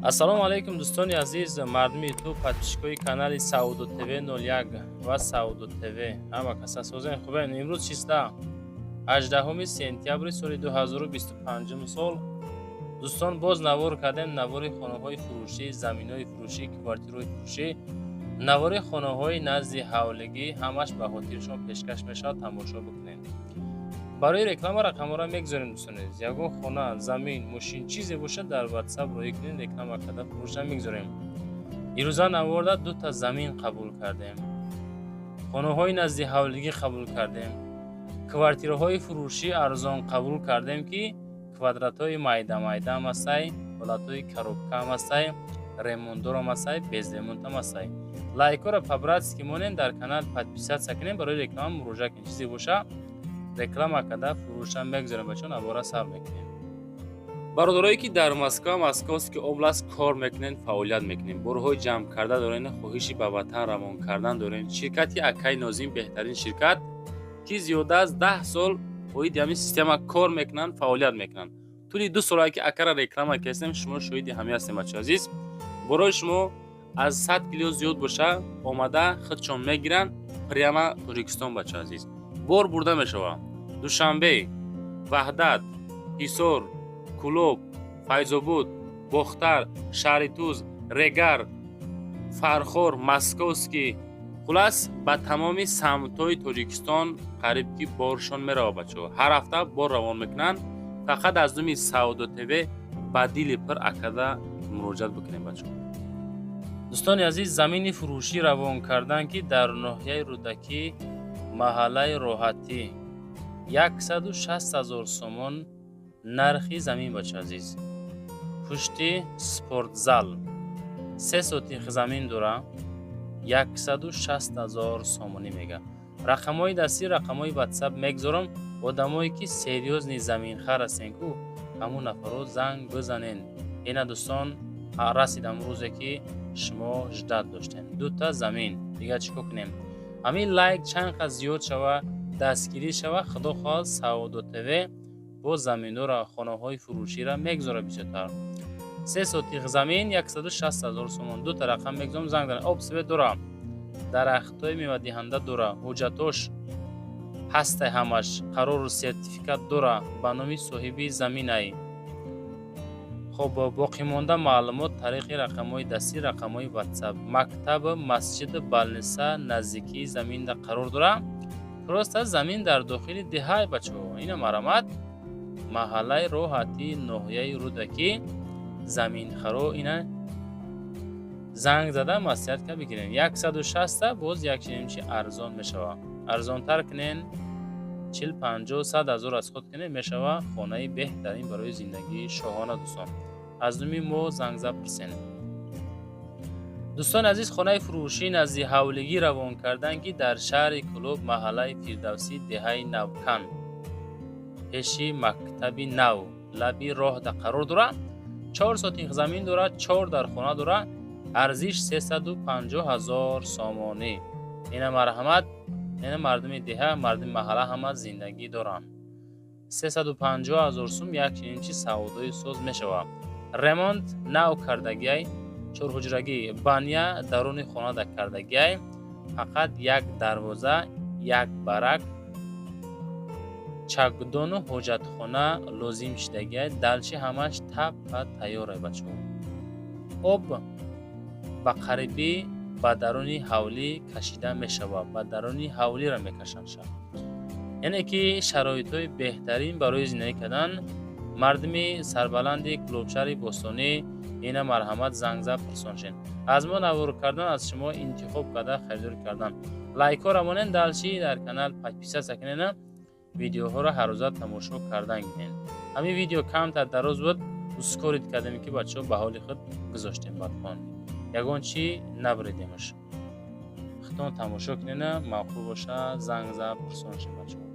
ассалому алайкум дӯстони азиз, мардуми ютуб, подписчикои канали Саудо ТВ 01 ва Саудо ТВ. ҳама кас асозен хубен. Имрӯз чиста 18 сентябри соли 2025 сол. дӯстон, боз навор кардем навори хонаҳои фурӯшӣ, заминҳои фурӯшӣ, квартираҳои фурӯшӣ, навори хонаҳои назди ҳавлигӣ, ҳамаш ба хотиршон пешкаш мешавад. Тамошо бикунед. барои реклама рақамҳоро мегузорем дӯстони азиз. Ягон хона, замин, мошин чизе бошад дар WhatsApp роӣ кунед, реклама карда фурӯшам мегузорем. ирӯза навора 2 та замин қабул кардем. хонаҳои назди ҳавлигӣ қабул кардем. квартираҳои фурӯшӣ арзон қабул кардем ки квадратҳои майда ҳам ҳастай, ҳолатҳои коробка ҳам ҳастай, ремонтдор ҳам ҳастай, без ремонт ҳам ҳастай. лайкҳоро по-братски монем, дар канал подписатсия кунем. барои реклама муроҷиат кунед. чизе боша реклама карда фурӯшам мегузорем. бачаҳон абора сар мекунем. бародарое ки дар Московский област кор мекунем, фаъолият мекунем, борҳои ҷамъ карда дорем, хоҳиши ба ватан равон кардан дорем. ширкати Акай Нозим беҳтарин ширкат ки зиёда аз 10 сол оиди ҳамин система кор мекунанд, фаъолият мекунанд. тӯли 2 сола ки Акара реклама кардем, шумо шоҳиди ҳамин ҳастем. бачаҳо азиз, борои шумо аз 100 кило зиёд боша омада худшон мегиранд прямо Тоҷикистон. бачаҳо азиз, бор бурда мешавад. душанбе, ваҳдат, ҳисор, кӯлоб, файзобод, бохтар, шаҳри туз, регар, фархор, Московский, хулас ба тамоми самтҳои Тоҷикистон қариб ки боршон меравад. бачаҳо ҳар ҳафта бор равон мекунанд. фақат аз думи Саудо ТВ ба дили пир акада муроҷиат бикунем. бачаҳо дӯстони азиз, замини фурӯшӣ равон кардан ки дар ноҳияи Рӯдакӣ, маҳаллаи Роҳатӣ 160 000 сомон нархи замин. бачаҳо азиз, пушти спортзал 3 сотих замин дора 160 000 сомонӣ мега. рақамҳои дастӣ, рақамҳои WhatsApp мегузорам. одамое ки серьёзни заминхар ҳастен ку ҳамун нафаро занг бизанен. ина дӯстон, расидам рӯзе ки шумо ждат доштем. 2 та замин. дига чӣ кор кунем? ҳамин лайк чанд қад зиёд шава, дастгирӣ шава. худо хоҳад Саудо ТВ бо заминдора хонаҳои фурӯширо мегузора бисёртар. 3 сотих замин 160 000 сомон. 2 та рақам мегузорам, занг занед. обсвет дора, дарахтҳои мевадиҳанда дора, ҳуҷҷатош ҳастай ҳамаш, қарору сертификат дора, ба номи соҳиби заминай. хоб боқимонда маълумот тариқи рақамҳои дастӣ, рақамҳои WhatsApp. мактаб, масҷид, балниса наздикии заминда қарор дора. просто замин дар дохили деҳай. бачаҳо ина марамат маҳаллаи Роҳатӣ, ноҳияи Рӯдакӣ. заминхаро ина занг зада маслиҳатка бигирен. 160 боз якчинимчи арзон мешава. арзонтар кунен 40-50-100 ҳазор аз худ кунен, мешава хонаи беҳтарин барои зиндагии шоҳона. дӯстон, аз думи мо зангза пурсен. дӯстони азиз, хонаи фурӯшӣ назди ҳавлигӣ равон кардан ки дар шаҳри Кӯлоб, маҳаллаи Фирдавсӣ, деҳаи Навкан, пеши мактаби нав, лаби роҳда қарор дора. 4 сотих замин дора, 4 дар хона дора. арзиш 350 000 сомонӣ. ина марҳамат, ина мардуми деҳа, мардуми маҳалла ҳама зиндагӣ доранд. 350 000 сум якчинимчи савдои соз мешавад. ремонт нав кардагиай, чорҳуҷрагӣ, баня даруни хонада кардагиай. фақат як дарвоза, як барак, чакдону ҳоҷатхона лозим шидагиай. далчи ҳамаш таппа тайёрай. бачаҳо об ба қарибӣ ба даруни ҳавлӣ кашида мешавад. ба даруни ҳавлиро мекашанд. яъне ки шароитҳои беҳтарин барои зиндагӣ кардан. мардуми сарбаланди Кӯлобшаҳри Бостонӣ, ина марҳамат, зангза пурсоншен. аз мо навор кардан, аз шумо интихоб карда харидорӣ кардан. лайкҳоро монен, далчи дар канал подписатсия кунен, видеоҳоро ҳаррӯза тамошо кардан гирен. ҳамин видео камтар дароз буд, ускорид кардем ки бачаҳо ба ҳоли худ гузоштем. батон ягон чӣ набуридемаш. хитон тамошо кунен, мавқӯъ боша, зангза пурсоншен. бачаҳо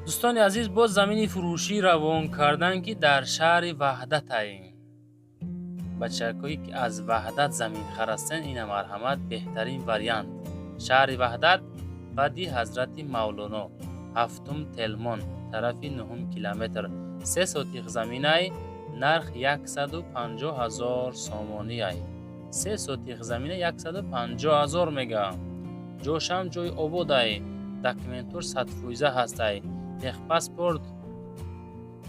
дӯстони азиз, боз замини фурӯшӣ равон кардан ки дар шаҳри Ваҳдатай. бачакҳое ки аз Ваҳдат заминхар ҳастен, ина марҳамат беҳтарин вариант. шаҳри Ваҳдат بدی حضرت مولانا، هفتم تلمان، طرفی 9 کیلومتر، 3 سوتیق زمینه، نرخ 150,000 سامانی ای. 3 سوتیق زمینه 150,000 میگه. جوشم جوی آباد ای، دکمنتور 100% هست ای، تخ پاسپورت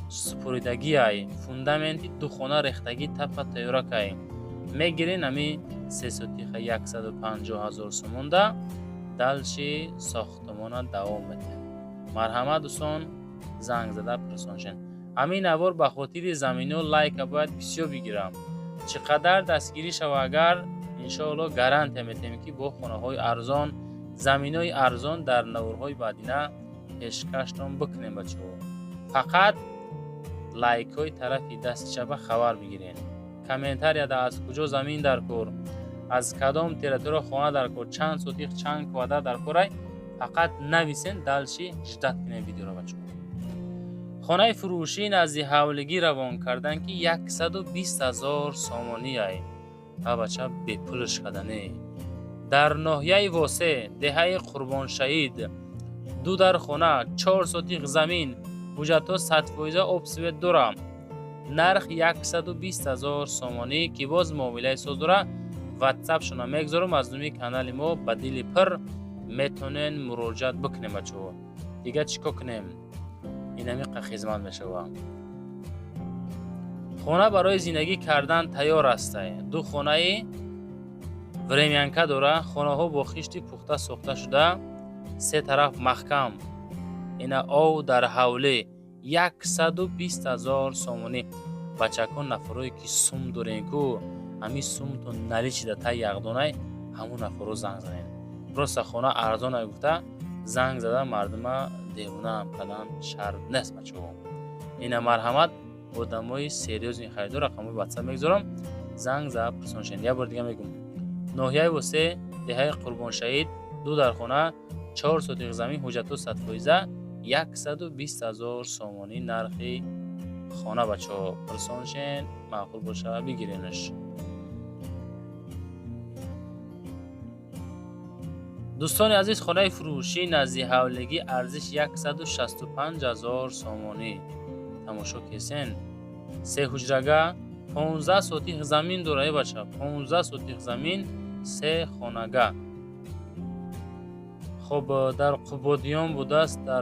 سپوریدگی ای، فوندامنتی دو خانه ریختگی تپا تیورک ای. میگیرین امی 3 سوتیق 150,000 سامان ده دلشی ساختمان دوام میده. مرحمت دوستان، زنگ زده پرسانشن. همین نوار به خاطر زمینه و لایک باید بسیار بگیرم. چقدر دستگیری شو اگر انشاءالله گارانتی میتیم که با خانه های ارزان، زمینه های ارزان در نورهای بعدینه پیشکشتان بکنیم بچه ها. فقط لایک های طرفی دست چپ خبر بگیرین. کامنتر یا از کجا زمین در کور، از کدام تریتور خانه در کور، چند سوتیق چند کوادر در کور، فقط نویسین دلشی شدت کنه ویدیو را بچه. خانه فروشی نزدی حولگی روان کردن که 120,000 سامانی ای. بچه به پولش کدنه. در ناحیه واسه دهه قربان شهید، دو در خانه 4 سوتیق زمین، بوجتا 100% اپسویت دورم، نرخ 120,000 سامانی که باز معامله ساز دوره. واتساپ شما میگذارم از نومی کانال ما بدیل پر میتونین مراجعت بکنیم بچه ها. دیگه چیکار کنیم؟ این همی خدمت میشه. خانه برای زندگی کردن تیار است. دو خانه وریمینکا داره. خانه ها با خشتی پخته ساخته شده، 3 طرف محکم. این او در حوله 120,000 سامانی. بچکان نفرایی که سوم دارین که همی سومتون نلیچیده تا یقدانه، همون نفرو زنگ زنین. راست خانه ارزانه گفته زنگ زده مردم دیوونه هم کدن شرط نیست بچه ها. این مرحمت آدمای سریوز این خریدو رقموی واتساپ میگذارم، زنگ زده پرسانشین. یه بار دیگه میگم، ناحیه واسه دهه قربان شهید، دو در خانه 4 سوتیق زمین، حجت 100%، 120,000 سامانی نرخی خانه بچه ها. پرسانشین معقول باشه بگیرینش. دوستان عزیز، خانه فروشی نزدی حولگی ارزش 165,000 سامانی. تماشا کسین 3 حجرگه 15 سوتیق زمین داره بچه. 15 سوتیق زمین، 3 خانگه. خب در قبادیان بوده است، در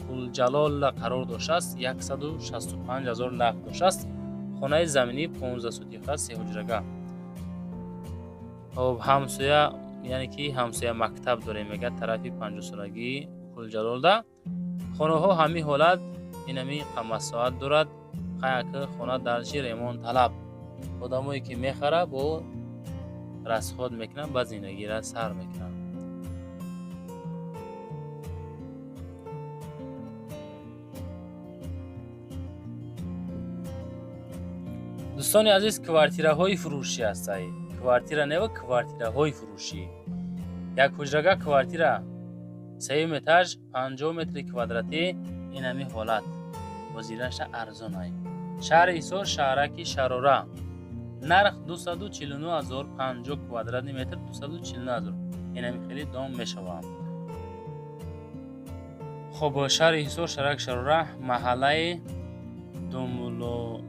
کل جلال قرار داشته است. 165,000 نقد داشته است. خانه زمینی 15 سوتیقه، 3 حجرگه. خب همسایه، یعنی که همسایه مکتب داره میگه، طرفی 50 سالگی کل جلال ده. خانه ها همی حالت اینمی قمه ساعت دارد. خیلی خانه درشی ریمان طلب. آدمایی که میخره با رسخاد میکنن، بعد زندگی را سر میکنن. دوستان عزیز، کوارتیره های فروشی هست. کوارتیره نه و کوارتیره های فروشی. یک حجرگه کوارتیره 3 متر 50 متر کوادراتی. این همی حالت وزیرش ارزان های. شهر ایسار شهرکی شراره، نرخ 249,050 کوادرات متر، 249,000. این همی خیلی دام میشوه. خب شهر ایسار شهرک شراره، محله دومولو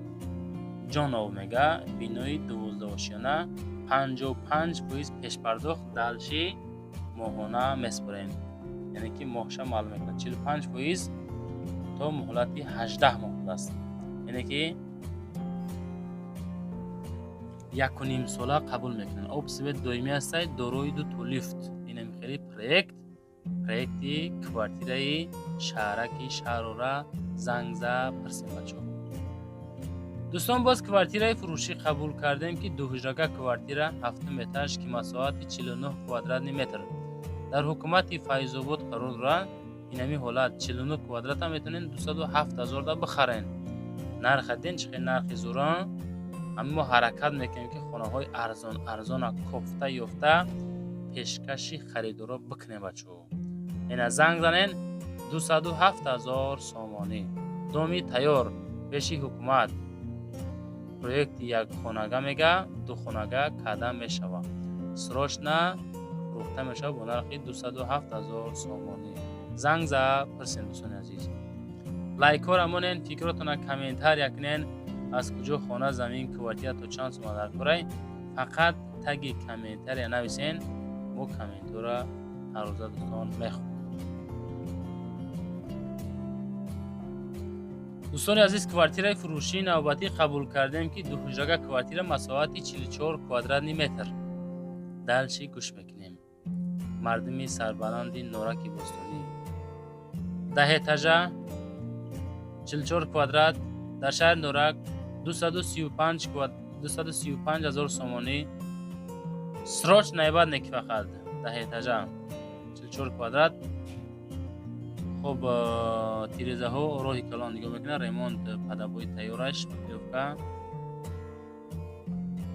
جانو میگه، بینوی 12 آشیانه، 55% پیش پرداخت دلشی ماهانه میسپرین. یعنی که ماهشه معلوم میکنه 45% تا مهلتی 18 ماه است. یعنی که 1.5 ساله قبول میکنن. اپسیبت دویمی هسته، داروی 2 تا لیفت. این هم خیلی پرویکتی کوارتیره شهرکی شهراره زنگزه پرسیم بچه. دوستان باز کوارتیره فروشی قبول کردیم که 2 حجرگه کوارتیره 7 مترش که مساحت 49 کوادرات متر در حکومت فیض آباد قرار دارد. این همی حالت 49 کوادرات هم میتونین 207,000 دا بخرین. نرخ دین چه نرخ زوران. اما حرکت میکنیم که خانه های ارزان کفته یافته پیشکشی خریدارا بکنیم بچه. این از زنگ زنین 207,000 سامانی. دومی تیار پیشی حکومت. پرویکت یک خانگه میگه، 2 خانگه کدم میشوه. سروش نه фурӯхта мешавад бо нархи 207,000 сомонӣ. Занг за пурсен дӯстони азиз. Лайкҳоро монен, фикротона комментар якнен. Аз куҷо хона, замин, квартира то чанд сума дар курай? Фақат таги комментария нависен. Мо комментора ҳар рӯза дӯстон мехонем. дӯстони азиз, квартираи фурӯшии навбатӣ қабул кардем ки дуҳуҷрага квартира масоҳати 44 квадратни метр. Далчи гӯш мекунем. Мардуми сарбаланди Нораки Бостонӣ. 10 этажа 44 квадрат дар шаҳри Норак 235,000 сомонӣ. Сроч найбад неки фақат 10 этажа 44 квадрат. خب تیریزه ها راهی کلان نگاه میکنه ریموند پدبوی تیارش پلیوکا.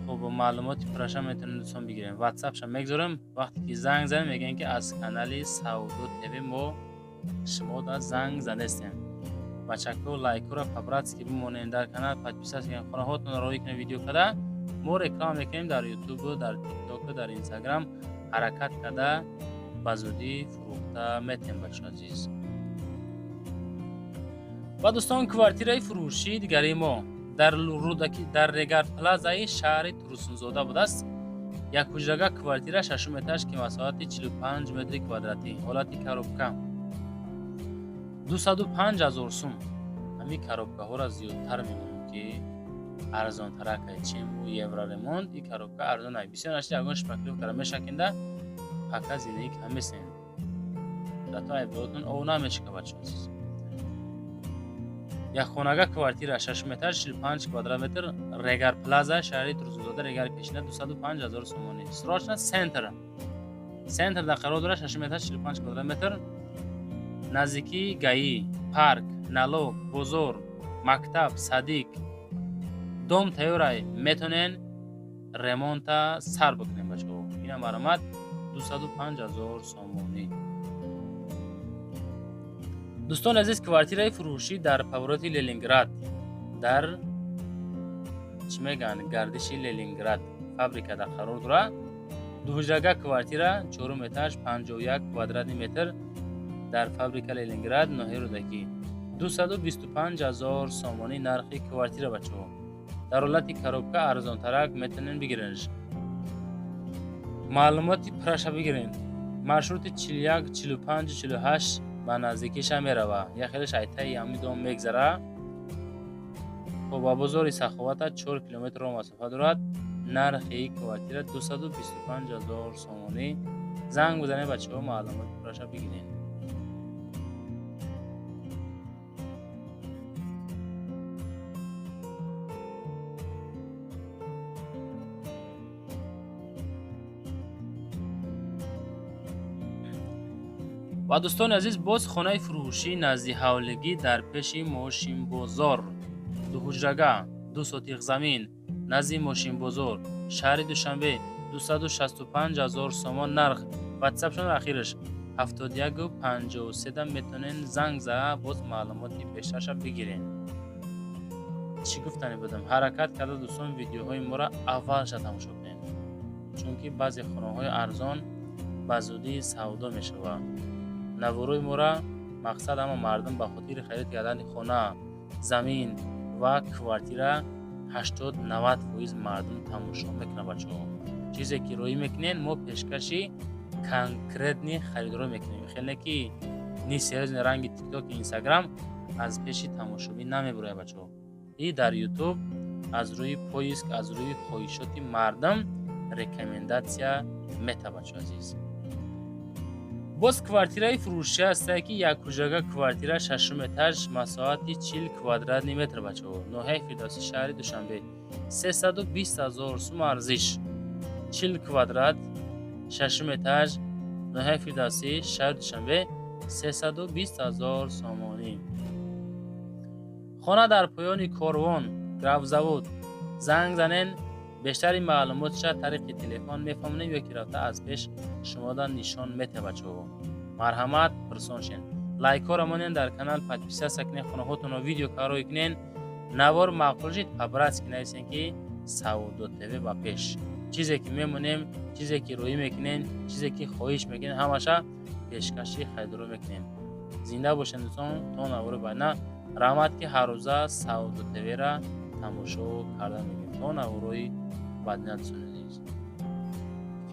خب معلوماتی پرشم میتونید دوستان بگیریم. واتساپ شم میگذارم. وقتی که زنگ زنیم میگن که از کانال سعودو تیوی ما شما دا زنگ زنستیم. بچکو لایک رو پابراتس که بمونین در کانال подписаться کنین خانه هاتون راهی کنه ویدیو کده ما رکلام میکنیم در یوتیوب در تیک تاک در اینستاگرام حرکت کده بزودی فروخته میتیم بچه عزیز. و دوستان کвартираи фурӯшии дигари мо дар рӯдаки дар Регар плазаи шаҳри Турсунзода будааст. Як ҳуҷрага квартира 6 этаж ки масоҳати 45 метри квадратӣ, ҳолати коробка 205,000 сум. ҳамин коробкаҳоро зиёдтар мемонем ки арзонтаракай чему евро ремонт. ин коробка арзонай бисёр нашти ягон шпаклёвкара мешакинда пака зиндагӣ камесен. зато айбдотун ов намешика бача азиз. Як хонага квартира 6 метр 45 квадрат метр Регар плаза шаҳри Турсунзода Регар пешина 205,000 сомонӣ. Срочна центр. Центр да қарор дорад 6 метр 45 квадрат метр. Наздики гаи, парк, налог, бозор, мактаб, садик. Дом тайёрай метонен ремонта сар бикунем бачаҳо. Ина маромад 205,000 сомонӣ. دوستان عزیز کвартираи фурӯшӣ дар повороти Ленинград дар чӣ мегӯянд гардиши Ленинград фабрикада қарор дорад. дуҳуҷрага квартира 4 этаж 51 квадратни метр дар фабрика Ленинград ноҳияи Рӯдакӣ 225,000 сомонӣ нархи квартира бачаҳо. дар ҳолати коробка арзонтарак метавонен бигирен. маълумоти праша бигирен. маршрути 41 45 48 ба наздикиша мерава. як хеле шайтаи ҳамидон мегзара. хоб ба бозори Саховата 4 километр масофа дорад. нархи квартира 225,000 сомонӣ. занг бизанед бачаҳо маълумоти пураша бигиред. و دوستان عزیز باز خانه فروشی نزدی حولگی در پیش ماشین بازار دوحجرگه 2 سوتیق زمین نزدی ماشین بازار شهر دوشنبه 265,000 سومان نرخ. واتساپ شون اخیرش 7153 میتونین زنگ زده باز معلوماتی بیشترش بگیرین. چی گفتنی بدم حرکت کرده دوستان ویدیوهای ما را اولش تماشا کنین چون که بعضی خانه های ارزان به زودی سودا میشود. نوروی مورا مقصد اما مردم با خاطر خرید کردن خانه، زمین و کوارتیره 80-90% مردم تماشا میکنه بچه‌ها. چیزی که روی میکنین ما پیشکشی کنکرتنی خرید رو میکنیم. خیلی که نیست از رنگ تیک تاک اینستاگرام از پیش تماشاچی نمیبره بچه‌ها. این در یوتیوب از روی پویسک از روی خواهشات مردم ریکامنداسیا میته بچه‌ها عزیز. باز کвартираи фурӯшӣ аст ки як ҳуҷрага квартира 6 этаж масоҳати 40 квадратни метр бачаҳо. ноҳияи Фирдавсӣ шаҳри Душанбе 320,000 сум арзиш. 40 квадрат 6 этаж ноҳияи Фирдавсӣ шаҳри Душанбе 320,000 сомонӣ. хона дар поёни корвон гравзавод. занг занен бештари маълумотша тариқи телефон мефаҳмонем ё ки рафта аз пеш шумодан нишон мете бачаҳо. марҳамат пурсоншен. лайкҳоро монен дар канал подписаться кунен хонаҳотонро видео карои кунен. навор мақбул шид пабратски нависен ки Саудо ТВ ба пеш. چیزی که میمونیم، چیزی که روی میکنین، چیزی که خواهش میکنین، همشا پیشکشی خیدرو میکنیم. زنده باشین دوستان. تا نوار بعد رحمت که هر روزه سعودو تیوی را تماشا کردن میگیم. تا نوروی بعد نتونید.